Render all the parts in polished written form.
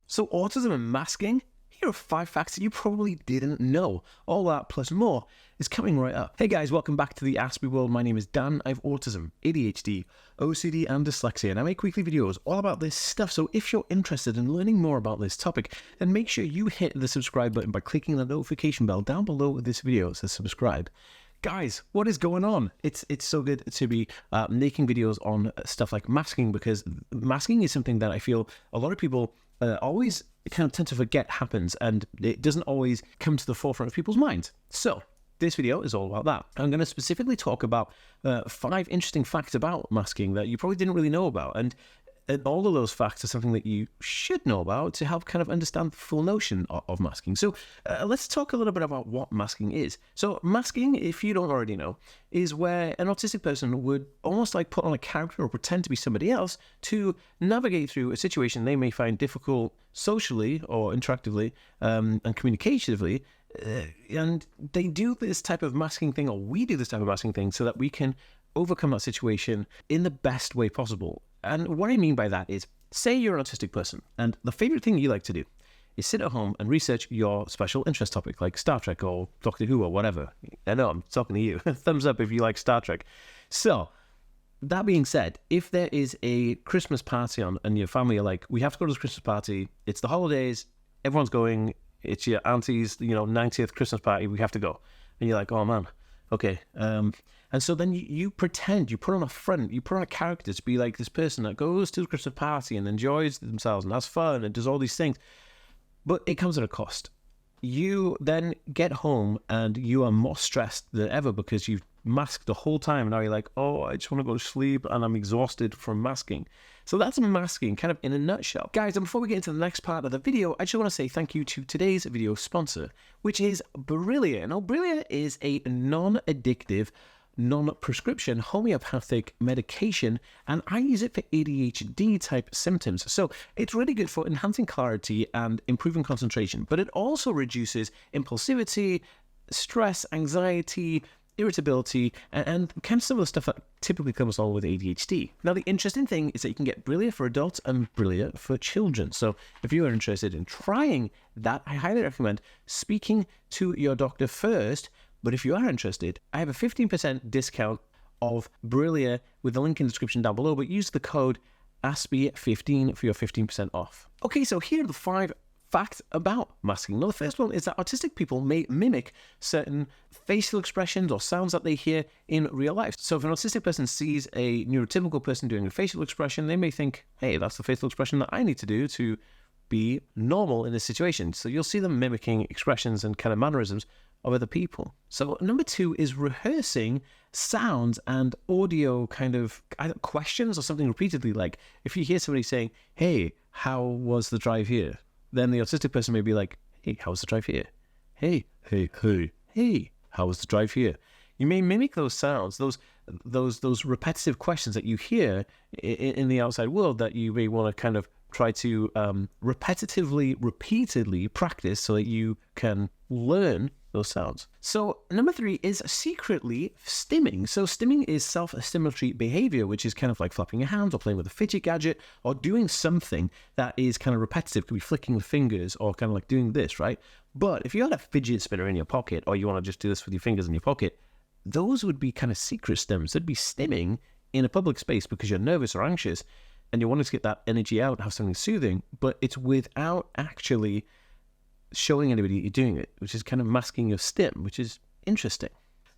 So autism and masking? Here are 5 facts that you probably didn't know. All that plus more is coming right up. Hey guys, welcome back to the Ask Me World. My name is Dan. I have autism, ADHD, OCD and dyslexia, and I make weekly videos all about this stuff. So if you're interested in learning more about this topic, then make sure you hit the subscribe button by clicking the notification bell down below this video. It says subscribe. Guys, what is going on? It's so good to be making videos on stuff like masking, because masking is something that I feel a lot of people always kind of tend to forget happens, and it doesn't always come to the forefront of people's minds. So this video is all about that. I'm going to specifically talk about 5 interesting facts about masking that you probably didn't really know about, and all of those facts are something that you should know about to help kind of understand the full notion of masking. So let's talk a little bit about what masking is. So masking, if you don't already know, is where an autistic person would almost like put on a character or pretend to be somebody else to navigate through a situation they may find difficult socially or interactively and communicatively. And they do this type of masking thing, or we do this type of masking thing, so that we can overcome that situation in the best way possible. And what I mean by that is, say you're an autistic person, and the favorite thing you like to do is sit at home and research your special interest topic, like Star Trek or Doctor Who or whatever. I know, I'm talking to you. Thumbs up if you like Star Trek. So, that being said, if there is a Christmas party on, and your family are like, we have to go to this Christmas party, it's the holidays, everyone's going, it's your auntie's, 90th Christmas party, we have to go. And you're like, oh man, okay. And so then you pretend, you put on a front, you put on a character to be like this person that goes to the Christmas party and enjoys themselves and has fun and does all these things. But it comes at a cost. You then get home and you are more stressed than ever because you've masked the whole time. And now you're like, oh, I just want to go to sleep and I'm exhausted from masking. So that's masking kind of in a nutshell. Guys, and before we get into the next part of the video, I just want to say thank you to today's video sponsor, which is Brillia. Now, Brillia is a non-addictive, non-prescription homeopathic medication, and I use it for ADHD type symptoms. So it's really good for enhancing clarity and improving concentration, but it also reduces impulsivity, stress, anxiety, irritability, and kind of some of the stuff that typically comes along with ADHD. Now, the interesting thing is that you can get Brillia for adults and Brillia for children. So if you are interested in trying that, I highly recommend speaking to your doctor first. But if you are interested, I have a 15% discount of Brillia with the link in the description down below, but use the code ASPY15 for your 15% off. Okay, so here are the 5 facts about masking. Now, the first one is that autistic people may mimic certain facial expressions or sounds that they hear in real life. So if an autistic person sees a neurotypical person doing a facial expression, they may think, hey, that's the facial expression that I need to do to be normal in this situation. So you'll see them mimicking expressions and kind of mannerisms of other people. So number 2 is rehearsing sounds and audio kind of either questions or something repeatedly. Like if you hear somebody saying, hey, how was the drive here? Then the autistic person may be like, hey, how was the drive here? Hey, how was the drive here? You may mimic those sounds, those repetitive questions that you hear in the outside world that you may want to kind of try to repeatedly practice so that you can learn those sounds. So number 3 is secretly stimming. So stimming is self-stimulatory behavior, which is kind of like flapping your hands or playing with a fidget gadget or doing something that is kind of repetitive. Could be flicking the fingers or kind of like doing this, right? But if you had a fidget spinner in your pocket, or you want to just do this with your fingers in your pocket, those would be kind of secret stims. That'd be stimming in a public space because you're nervous or anxious and you want to get that energy out, have something soothing, but it's without actually showing anybody you're doing it, which is kind of masking your stim, which is interesting.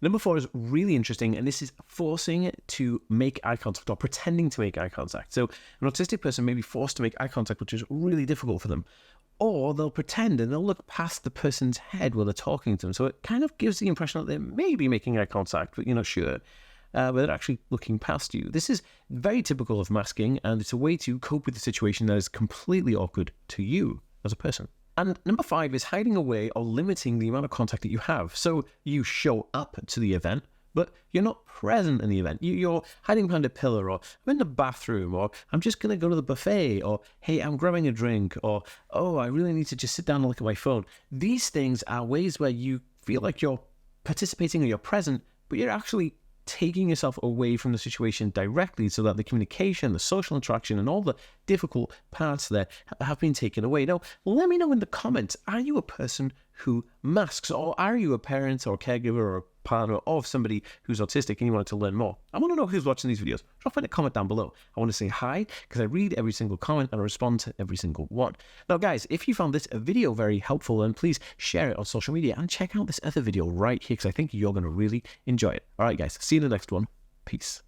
Number 4 is really interesting, and this is forcing it to make eye contact or pretending to make eye contact. So an autistic person may be forced to make eye contact, which is really difficult for them, or they'll pretend and they'll look past the person's head while they're talking to them. So it kind of gives the impression that they may be making eye contact, but you're not sure. But they're actually looking past you. This is very typical of masking, and it's a way to cope with the situation that is completely awkward to you as a person. And number 5 is hiding away or limiting the amount of contact that you have. So you show up to the event, but you're not present in the event. You're hiding behind a pillar, or I'm in the bathroom, or I'm just going to go to the buffet, or hey, I'm grabbing a drink, or oh, I really need to just sit down and look at my phone. These things are ways where you feel like you're participating or you're present, but you're actually taking yourself away from the situation directly so that the communication, the social interaction, and all the difficult parts there have been taken away. Now, let me know in the comments, are you a person who masks, or are you a parent or caregiver or a partner of somebody who's autistic and you wanted to learn more? I want to know who's watching these videos. Drop in a comment down below. I want to say hi because I read every single comment and I respond to every single one. Now, guys, if you found this video very helpful, then please share it on social media and check out this other video right here because I think you're going to really enjoy it. All right, guys, see you in the next one. Peace.